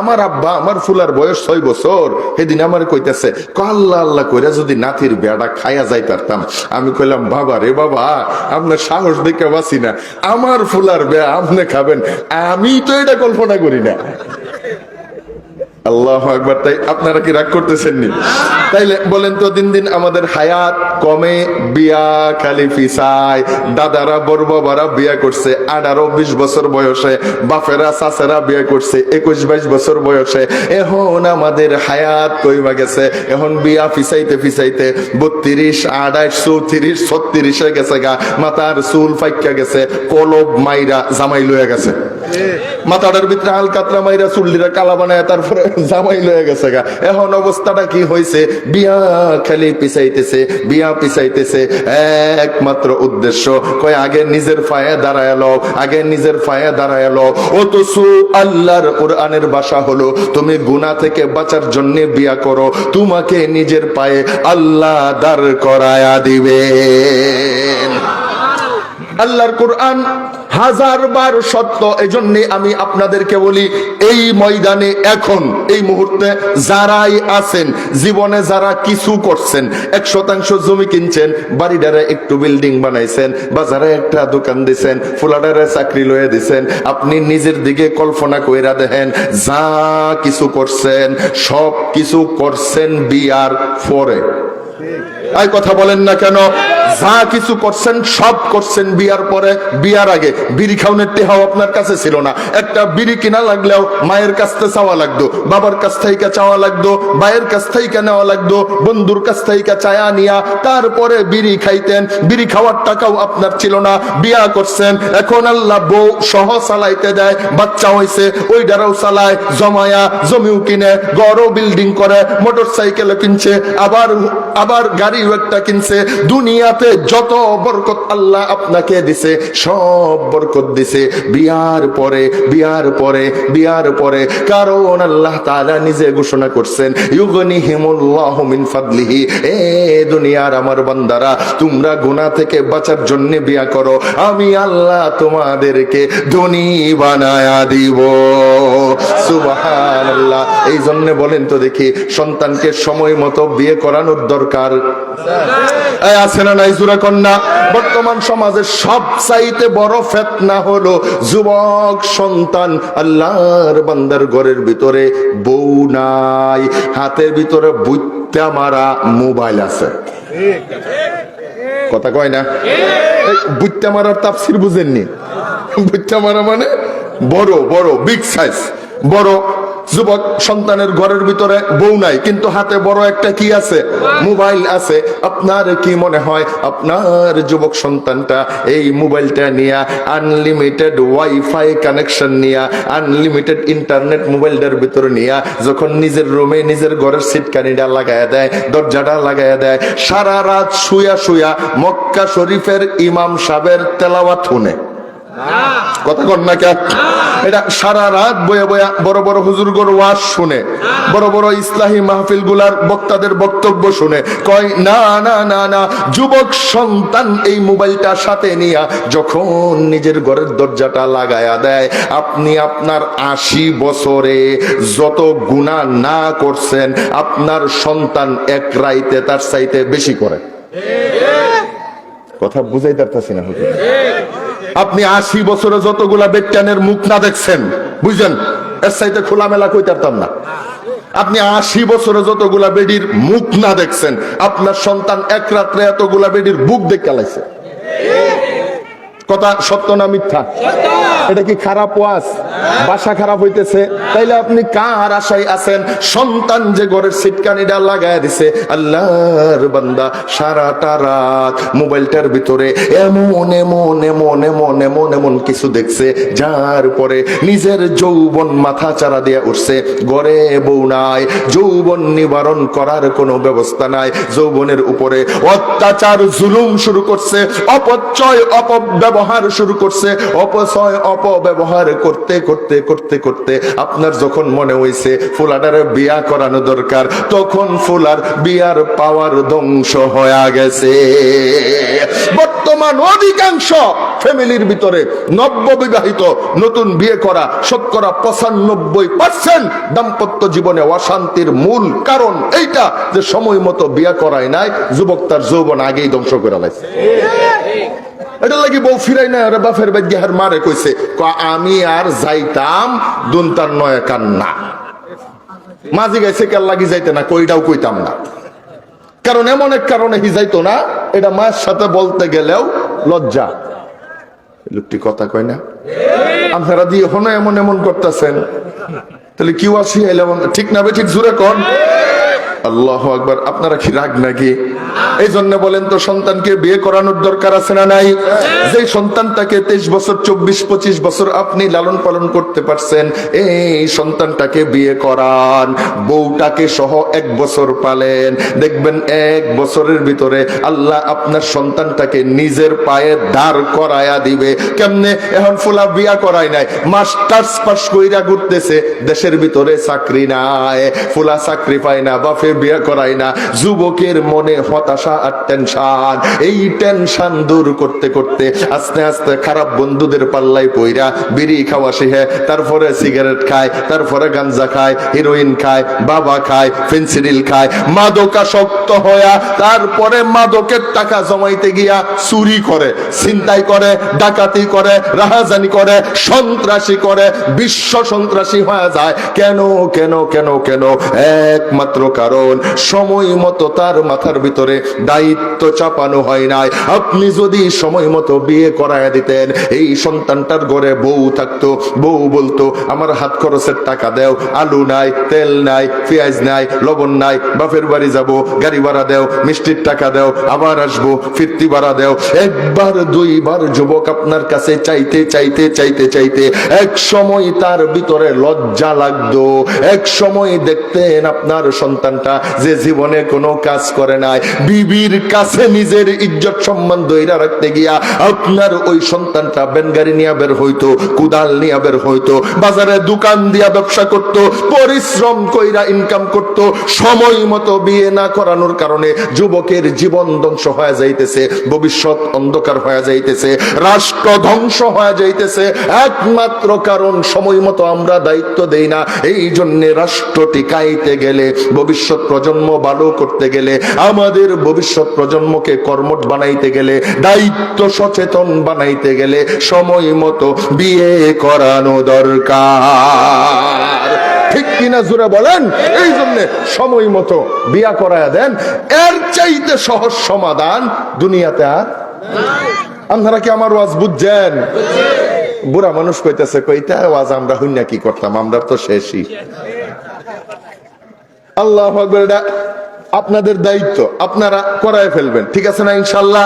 আমার আব্বা আমার ফুলার বয়স 6 বছর, সেদিন আমার কইতেছে আল্লাহ আল্লাহ কইরা যদি নাতির বেড়া খাইয়া যাই পারতাম। আমি কইলাম বাবা রে বাবা, আপনার সাহস দেখে বাঁচি না, আমার ফুলার বেড়া আপনি খাবেন, আমি তো এটা কল্পনা করি না। আল্লাহু আকবার। তাই আপনারা কি রাগ করতেছেন নি? তাইলে বলেন তো, দিন দিন আমাদের হায়াত কমে, বিয়া খালি ফিসায়। দাদারা বড় বাবারা বিয়া করছে 18-20 বছর বয়সে, বাপেরা চাচেরা বিয়া করছে 21-22 বছর বয়সে। এখন আমাদের হায়াত কইবা গেছে, এখন বিয়া ফিসাইতে ফিসাইতে 32, 28, 34, 36 হয়ে গেছে গা। মাথার চুল ফাইকা গেছে, কলব মাইরা জামাই লয়ে গেছে, মাথাটার ভিতরে আলকাতরা মাইরা চুল্লিরা কালা বানায় তারপরে জামাই লয়ে গেছে গা। এখন অবস্থাটা কি হয়েছে? বিয়া খালি পিছাইতেছে, বিয়া পিছাইতেছে। একমাত্র উদ্দেশ্য কয় আগে নিজের পায়ে দাঁড়ায়ালো, আগে নিজের পায়ে দাঁড়ায়ালো। অথচ আল্লাহর কোরআনের ভাষা হলো, তুমি গুনাহ থেকে বাঁচার জন্য বিয়া করো, তোমাকে নিজের পায়ে আল্লাহ দাঁড় করায়া দিবেন। আল্লাহর কোরআন 1000বার সত্য। এজন্য আমি আপনাদেরকে বলি, এই ময়দানে এখন এই মুহূর্তে যারাই আছেন, জীবনে যারা কিছু করছেন, 1% জমি কিনছেন, বাড়িটারে একটু বিল্ডিং বানাইছেন, বাজারে একটা দোকান দিছেন, ফুলাডারে চাকরি লয়ে দিছেন, আপনি নিজের দিকে কল্পনা কইরা দেখেন, যা কিছু করছেন সব কিছু করছেন বিয়ার পরে। এই কথা বলেন না কেন? যা কিছু করছেন সব করছেন বিয়ার পরে। বিয়ার আগে বিড়ি খাওয়ানোর টেহাও আপনার কাছে ছিল না। একটা বিড়ি কিনা লাগলেও মায়ের কাছ থেকে চাওয়া লাগতো, বাবার কাছ থেকে চাওয়া লাগতো, ভাইয়ের কাছ থেকে নেওয়া লাগতো, বন্ধুর কাছ থেকে চায়া নিয়া তারপরে বিড়ি খাইতেন। বিড়ি খাওয়ার টাকাও আপনার ছিল না। বিয়া করছেন, এখন আল্লাহ বউ সহ চালাইতে দেয়, বাচ্চা হয়েছে ওই দ্বারাও চালায়, জমায়া জমিও কিনে, গড়ও বিল্ডিং করে, মোটর সাইকেলও কিনছে, আবার গাড়িও একটা কিনছে। দুনিয়াতে যত বরকত আল্লাহ আপনাকে দিছে সব বরকত দিছে বিয়ার পরে, বিয়ার পরে, বিয়ার পরে। কারণ আল্লাহ তাআলা নিজে ঘোষণা করছেন, ইউগনিহিমুল্লাহু মিন ফাদলিহি, এ দুনিয়ার আমার বান্দারা, তোমরা গুনাহ থেকে বাঁচার জন্য বিয়া করো, আমি আল্লাহ তোমাদেরকে ধনী বানায়া দিব। সুবহানাল্লাহ। এই জন্য বলেন তো দেখি, সন্তানকে সময় মতো বিয়ে করানোর দরকার আছে না নাই? জোরে কন্যা। বর্তমান সমাজের সবচাইতে বড় ফিতনা হলো যুবক সন্তান। আল্লাহর বান্দার ঘরের ভিতরে বউ নাই, হাতের ভিতরে বুইত্যা মারা মোবাইল আছে। কথা কয় না? বুইত্যা মারার তাফসীর বুঝেননি? বুইত্যা মারা মানে বড় বড় বিগ সাইজ, বড় যুবক সন্তানের ঘরের ভিতরে বউ নাই, কিন্তু হাতে বড় একটা কি আছে? মোবাইল আছে। আপনার কি মনে হয় আপনার যুবক সন্তানটা এই মোবাইলটা নিয়ে, আনলিমিটেড ওয়াইফাই কানেকশন নিয়ে, আনলিমিটেড ইন্টারনেট মোবাইলটার ভিতরে নিয়ে যখন নিজের রুমে নিজের ঘরের সিটকানিটা লাগায়া দেয়, দরজাটা লাগায়া দেয়, সারা রাত শুয়া শুয়া মক্কা শরীফের ইমাম সাহেবের তেলাওয়াত শুনে? কথা কন না কে? এটা সারা রাত বয়া বয়া বড় বড় হুজুরগর ওয়াজ শুনে, বড় বড় ইসলাহী মাহফিল গুলার বক্তাদের বক্তব্য শুনে। কয় না না না না, যুবক সন্তান এই মোবাইলটা সাথে নিয়া যখন নিজের ঘরের দরজাটা লাগায়া দেয়, আপনি আপনার 80 বছরে যত গুনাহ না করছেন, আপনার সন্তান এক রাইতে তার চাইতে বেশি করে। কথা বুঝাই পারতাছি না হুজুর? আপনি 80 বছরে যতগুলা বেটানের মুখ না দেখছেন, বুঝছেন, এর চাইতে খোলামেলা কইতে পারতাম না। আপনি 80 বছরে যতগুলা বেডির মুখ না দেখছেন, আপনার সন্তান এক রাত্রে এতগুলা বেডির বুক দেখে লাইছে। কথা সত্য না মিথ্যা? এটা কি খারাপ ওয়াজ? বাসা খারাপ হইতেছে? তাইলে আপনি কার আশায় আছেন? সন্তান যে ঘরের সিটকানিটা লাগায় দিছে, আল্লাহর বান্দা সারাটা রাত মোবাইলটার ভিতরে এমন এমন এমন এমন এমন এমন কিছু দেখছে, যার পরে নিজের যৌবন মাথা চারা দিয়ে উঠছে। ঘরে বউ নাই, যৌবন নিবারণ করার কোনো ব্যবস্থা নাই, যৌবনের উপরে অত্যাচার জুলুম শুরু করছে, অপচয় অপব্যবহার শুরু করছে, অপচয় অপব্যবহার করতে করতে করতে করতে আপনার যখন মনে হইছে ফুলাটারে বিয়া করানো দরকার, তখন ফুলার বিয়ার পাওয়ার ধ্বংস হয়ে গেছে। বর্তমান অধিকাংশ ফ্যামিলির ভিতরে নববিবাহিত নতুন বিয়ে করা শতকরা 95% দাম্পত্য জীবনে অশান্তির মূল কারণ এইটা যে সময় মতো বিয়া করায় নাই, যুবক তার যৌবন আগেই ধ্বংস করে লাইছে। এটা লাগি বউ ফিরাই না আরে বাপের বাড়ি হার মারে কইছে আমি আর যাইতাম দুনতার নয় কান্না মাঝি গাইছে কাল লাগি যাইতে না, কইটাও কইতাম না, কারণ এমন এক কারণে হি যাইতো না, এটা মায়ের সাথে বলতে গেলেও লজ্জা। লোকটি কথা কয় না, আপনারা দিয়ে হনো এমন এমন করতেছেন, তাহলে কি আসি এলাম ঠিক না? ঠিক জোরে কন আল্লাহু আকবার। আপনারা কি রাগ নাকি? এই জন্য বলেন তো সন্তানকে বিয়ে করানোর দরকার আছে না নাই? যে সন্তানটাকে 23 বছর 24-25 বছর আপনি লালন পালন করতে পারছেন, এই সন্তানটাকে বিয়ে করান, বউটাকে সহ 1 বছর পালেন, দেখবেন 1 বছরের ভিতরে আল্লাহ আপনার সন্তানটাকে নিজের পায়ে দাঁড় করায়া দিবে। কেমনে? এখন ফুলা বিয়া করায় নাই, মাস্টার্স পাস কইরা ঘুরতেছে, দেশের ভিতরে চাকরি নাই, ফুলা চাকরি পায় না, বাপে বিয়া করায় না, যুবকের মনে হতাশা আর টেনশন, এই টেনশন দূর করতে করতে আস্তে আস্তে খারাপ বন্ধুদের পাল্লাই পইরা বিড়ি খাওয়া শিখে, তারপরে সিগারেট খায়, তারপরে গাঞ্জা খায়, হিরোইন খায়, বাবা খায়, ফেন্সিডিল খায়, মাদকাসক্ত হয়া তারপরে মাদকের টাকা জমাইতে গিয়া চুরি করে, ছিনতাই করে, ডাকাতি করে, রাহাজানি করে, সন্ত্রাসী করে, বিশ্ব সন্ত্রাসী হয়ে যায়। কেন কেন কেন কেন? একমাত্র কারণ সময় মতো তার মাথার ভিতরে দায়িত্ব চাপানো হয় নাই। আপনি যদি সময় মতো বিয়ে করায় দিতেন, এই সন্তানটার ঘরে বউ থাকতো, বউ বলতো আমার হাত খরচের টাকা দেও, আলু নাই, তেল নাই, পেঁয়াজ নাই, লবণ নাই, বাপের বাড়ি যাব, গাড়ি ভাড়া দেও, মিষ্টির টাকা দেও, আবার আসবো, ফিরতি ভাড়া দেও। একবার দুইবার যুবক আপনার কাছে চাইতে চাইতে চাইতে চাইতে এক সময় তার ভিতরে লজ্জা লাগতো, এক সময় দেখতেন আপনার সন্তানটা যে জীবনে কোনো কাজ করে নাই, বিবির কাছে নিজের ইজ্জত সম্মান ধইরা রাখতে গিয়া আপনার ওই সন্তানটা বেনগাড়ি নিয়ে বের হইতো, কুদাল নিয়ে বের হইতো, বাজারে দোকান দিয়া ব্যবসা করত, পরিশ্রম কইরা ইনকাম করত। সময় মতো বিয়ে না করানোর কারণে যুবকের জীবন ধ্বংস হয়ে যাইতেছে, ভবিষ্যৎ অন্ধকার হয়ে যাইতেছে, রাষ্ট্র ধ্বংস হয়ে যাইতেছে। একমাত্র কারণ সময় মতো আমরা দায়িত্ব দেই না। এই জন্য রাষ্ট্র টিকাইতে গেলে, ভবিষ্যৎ প্রজন্ম ভালো করতে গেলে, আমাদের ভবিষ্যৎ প্রজন্মকে কর্মঠ বানাইতে গেলে, দায়িত্ব সচেতন বানাইতে গেলে সময় মতো বিয়ে করানো দরকার। ঠিক কিনা জোরে বলেন? এই জন্য সময় মতো বিয়া করায়া দেন, এর চাইতে সহজ সমাধান দুনিয়াতে আর আপনারা কি আমার ওয়াজ বুঝছেন? বুড়া মানুষ কইতেছে কইটা ওয়াজ আমরা হইনা কি করতাম, আমরা তো শেষই। আল্লাহু আকবার। আপনাদের দায়িত্ব আপনারা করায় ফেলবেন, ঠিক আছে না ইনশাআল্লাহ?